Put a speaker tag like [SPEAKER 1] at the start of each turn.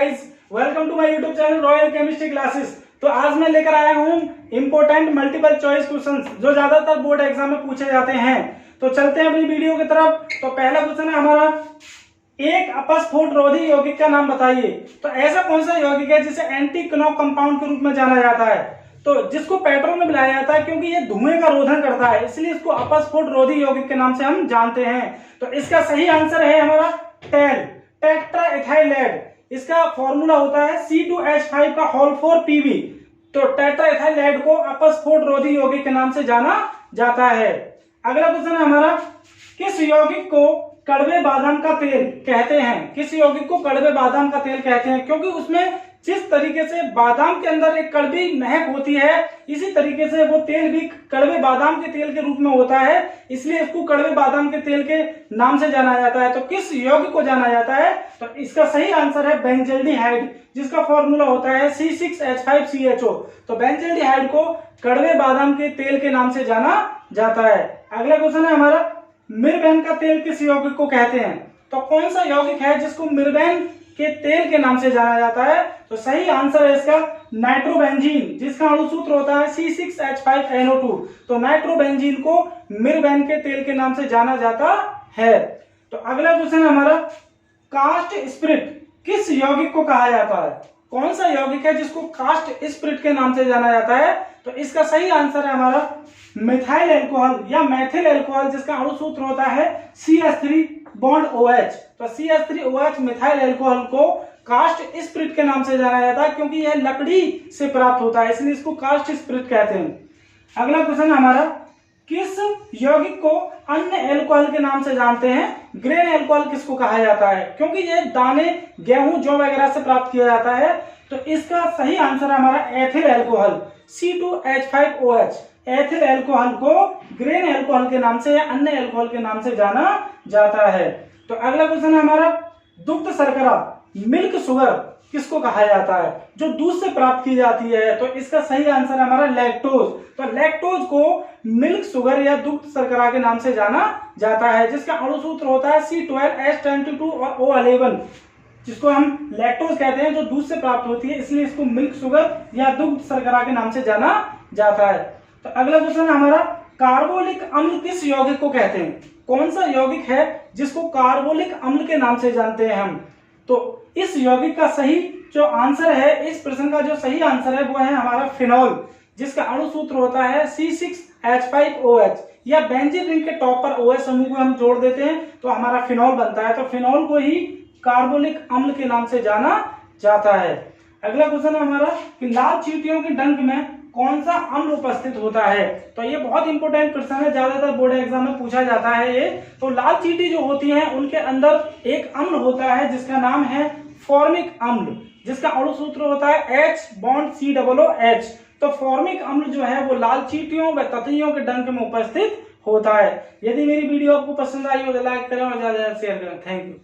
[SPEAKER 1] Guys, welcome to my YouTube channel royal chemistry classes. तो आज मैं लेकर आया हूँ इंपॉर्टेंट मल्टीपल चॉइस क्वेश्चंस जो ज्यादातर बोर्ड एग्जाम में पूछे जाते हैं। तो चलते हैं अपनी वीडियो की तरफ। तो पहला क्वेश्चन है हमारा, एक अपस्फोट रोधी यौगिक का नाम बताइए। तो ऐसा कौन सा यौगिक है जिसे एंटी क्नॉक कंपाउंड के रूप में जाना जाता है, तो जिसको पेट्रोल में मिलाया जाता है क्योंकि ये धुएं का रोधन करता है, इसलिए इसको अपस्फोट रोधी यौगिक के नाम से हम जानते हैं। तो इसका सही आंसर है हमारा टेट्राएथाइलेड। इसका फॉर्मूला होता है C2H5 का होल 4Pb। तो टेट्राएथाइलेड को अपस्फोट रोधी यौगिक के नाम से जाना जाता है। अगला क्वेश्चन है हमारा, किस यौगिक को कड़वे बादाम का तेल कहते हैं। किस यौगिक को कड़वे बादाम का तेल कहते हैं, क्योंकि उसमें जिस तरीके से बादाम के अंदर एक कड़वी महक होती है, इसी तरीके से वो तेल भी कड़वे बादाम के तेल के रूप में होता है, इसलिए इसको कड़वे बादाम के तेल के नाम से जाना जाता है। तो किस यौगिक को जाना जाता है, तो इसका सही आंसर है बेंजल्डिहाइड, जिसका फॉर्मूला होता है C6H5CHO। तो बेंजल्डिहाइड को कड़वे बादाम के तेल के नाम से जाना जाता है। अगला क्वेश्चन है हमारा, मिर्बेन का तेल किस यौगिक को कहते हैं। तो कौन सा यौगिक है जिसको मिर्बेन के तेल के नाम से जाना जाता है, तो सही आंसर है इसका नाइट्रोबेंजीन, जिसका अणु सूत्र होता है C6H5NO2। तो नाइट्रोबेंजीन को मिर्बेन के तेल के नाम से जाना जाता है। तो अगला क्वेश्चन हमारा, कास्ट स्पिरिट किस यौगिक को कहा जाता है। कौन सा यौगिक है जिसको कास्ट स्पिरिट के नाम से जाना जाता है, तो इसका सही आंसर है हमारा मिथाइल एल्कोहल या मैथिल एल्कोहल, जिसका अणु सूत्र होता है CH3OH। तो CH3OH मिथाइल एल्कोहल को कास्ट स्पिरिट के नाम से जाना जाता है, क्योंकि यह लकड़ी से प्राप्त होता है, इसलिए इसको कास्ट स्पिरिट कहते हैं। अगला क्वेश्चन हमारा, किस यौगिक को अन्य एल्कोहल के नाम से जानते हैं। ग्रेन एल्कोहल किसको कहा जाता है, क्योंकि यह दाने गेहूं जौ वगैरह से प्राप्त किया जाता है। तो इसका सही आंसर है हमारा ethyl alcohol C2H5OH। Ethyl alcohol को ग्रेन एल्कोहल के नाम से या अन्य एल्कोहल के नाम से जाना जाता है। तो अगला क्वेश्चन है हमारा, दुग्ध शर्करा मिल्क शुगर किसको कहा जाता है, जो दूध से प्राप्त की जाती है। तो इसका सही आंसर है हमारा लैक्टोज। तो लैक्टोज को मिल्क शुगर या दुग्ध शर्करा के नाम से जाना जाता है, जिसका अणु सूत्र होता है C12H22 और O11, जिसको हम लैक्टोज कहते हैं, जो दूध से प्राप्त होती है, इसलिए इसको मिल्क शुगर या दुग्ध शर्करा के नाम से जाना जाता है। तो अगला क्वेश्चन है हमारा, कार्बोलिक अम्ल किस यौगिक को कहते हैं। कौन सा यौगिक है जिसको कार्बोलिक अम्ल के नाम से जानते हैं हम। तो इस यौगिक का सही जो आंसर है, इस प्रश्न का जो सही आंसर है वो है हमारा फिनॉल, जिसका अणु सूत्र होता है C6H5OH। या बेंजीन रिंग के टॉप पर OH समूह को हम जोड़ देते हैं तो हमारा फिनॉल बनता है। तो फिनॉल को ही कार्बोलिक अम्ल के नाम से जाना जाता है। अगला क्वेश्चन है हमारा, कि लाल चींटियों के डंक में कौन सा अम्ल उपस्थित होता है। तो ये बहुत इंपॉर्टेंट प्रश्न है, ज्यादातर बोर्ड एग्जाम में पूछा जाता है ये। तो लाल चींटी जो होती है उनके अंदर एक अम्ल होता है जिसका नाम है फॉर्मिक अम्ल, जिसका अणु सूत्र होता है H-COOH। तो फॉर्मिक अम्ल जो है वो लाल चींटियों व ततैयों के डंक में उपस्थित होता है। यदि मेरी वीडियो आपको पसंद आई हो तो लाइक करें और ज्यादा शेयर करें। Thank you.